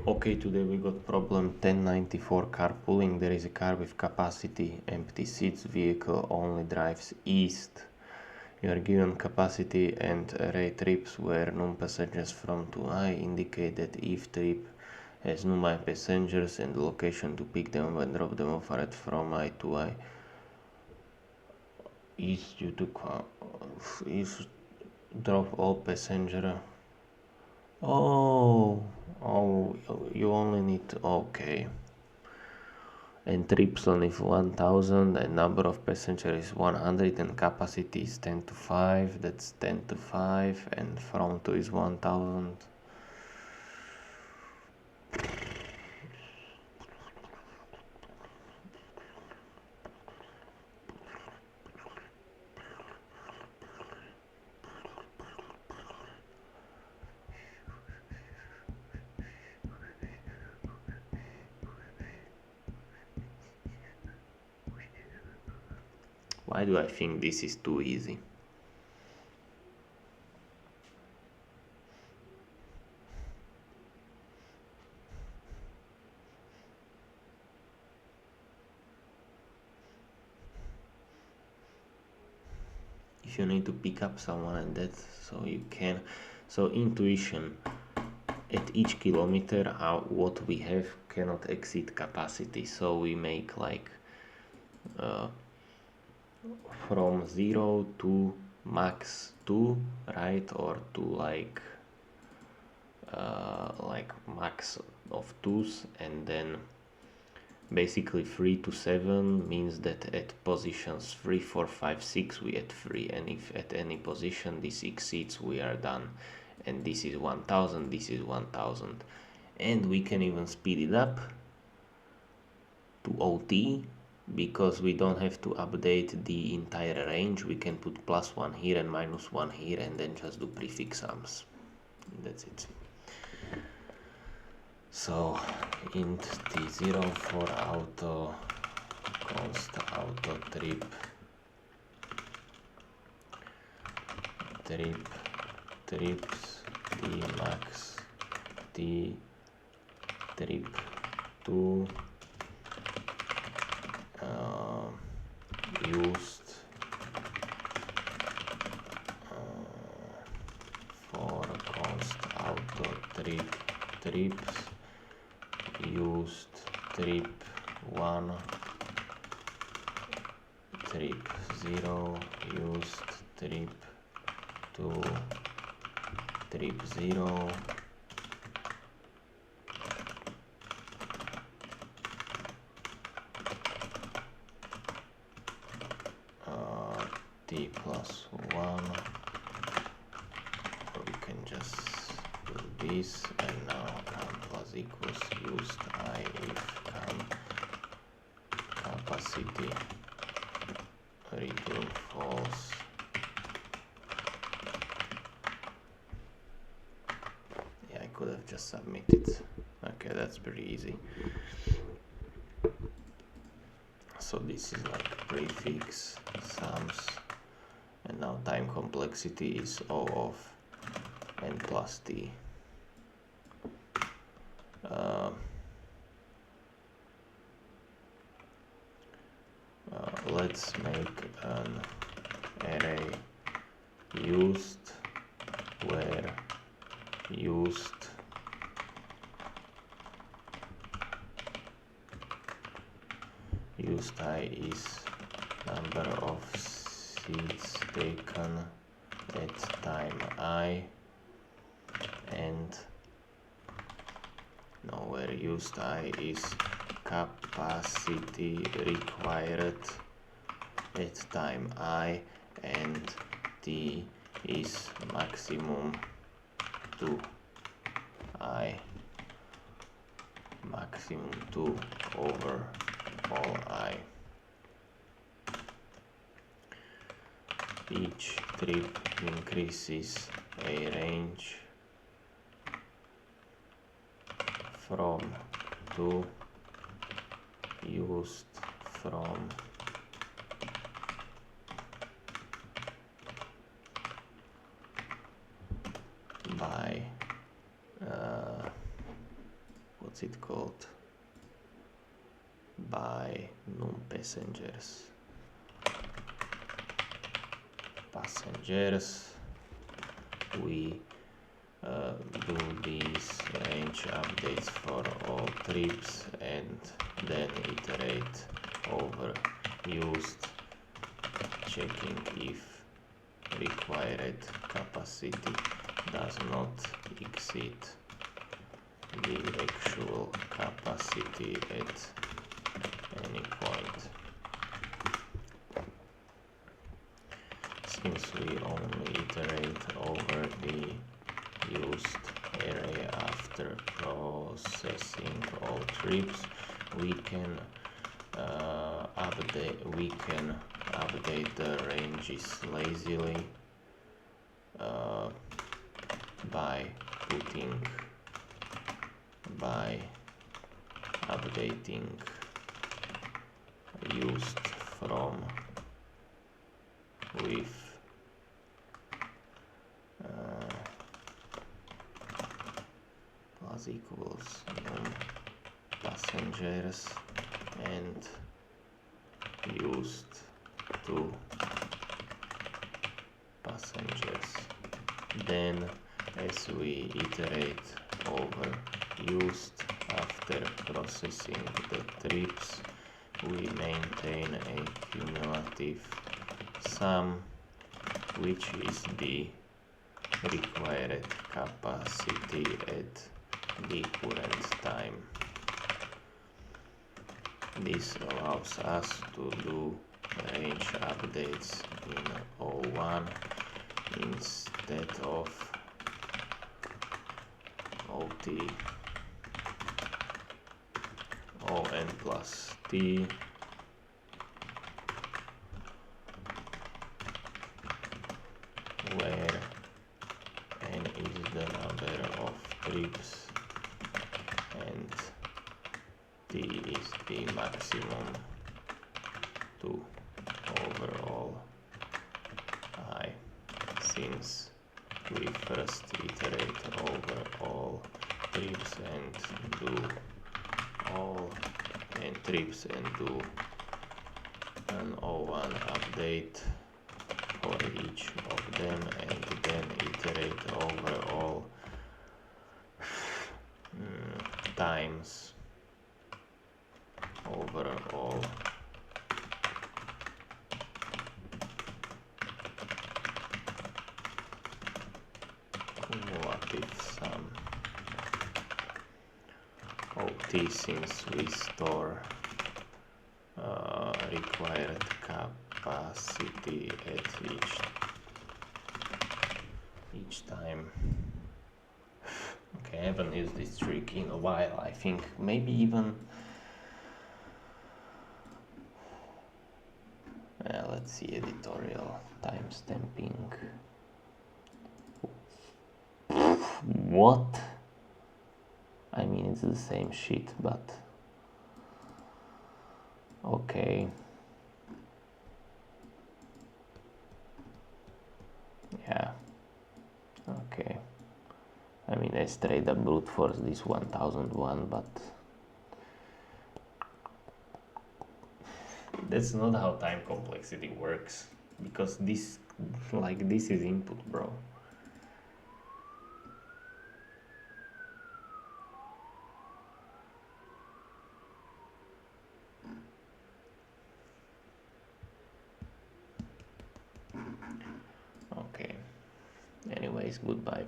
Okay, today we got problem 1094 carpooling. There is a car with capacity, empty seats, vehicle only drives east. You are given capacity and array trips where num passengers from to I indicate that each trip has num I passengers and the location to pick them up and drop them off at from I to I. East you to east drop all passenger. Oh, you only need, okay. And trips only 1000 and number of passengers is 100 and capacity is 10 to 5, that's 10 to 5 and from to is 1000. Why do I think this is too easy? If you need to pick up someone and that, so you can. So intuition, at each kilometer what we have cannot exceed capacity, so we make like from 0 to max 2, right? Or to like max of 2s, and then basically 3 to 7 means that at positions 3, 4, 5, 6 we add 3, and if at any position this exceeds we are done. And this is 1000, this is 1000, and we can even speed it up to OT because we don't have to update the entire range. We can put +1 here and -1 here and then just do prefix sums. That's it. So int t0 for auto const auto trips t max t trip 2 used for const auto trips used trip 1 trip 0 used trip 2 trip 0 t plus 1. We can just do this, and now count plus equals used I if count capacity return false. Yeah, I could have just submitted. Okay, that's pretty easy. So this is like prefix sums, and now time complexity is O of n plus t. Let's make an array used where used I is number of seats taken at time I, and now where used I is capacity required at time I, and t is maximum to I, maximum 2 over all I. Each trip increases a range from to used from by what's it called, by num passengers. We do these range updates for all trips and then iterate over used, checking if required capacity does not exceed the actual capacity at any point. Since we only iterate over the used array after processing all trips, we can update the ranges lazily by updating used from with plus equals num passengers and used to passengers. Then as we iterate over used after processing the trips, we maintain a cumulative sum, which is the required capacity at the current time. This allows us to do range updates in O1 instead of OT, ON plus T, where N is the number of trips and T is the maximum to overall I, since we first iterate over all trips and do an O1 update for each of them and then iterate over all times overall cumulative sum OT, since we store required capacity at each time. Okay, I haven't used this trick in a while. I think maybe even let's see, editorial timestamping. What? I mean, it's the same shit, but okay. Yeah. Okay. I mean, I straight up brute force this 1001, but that's not how time complexity works, because this is input, bro. Okay. Anyways, goodbye.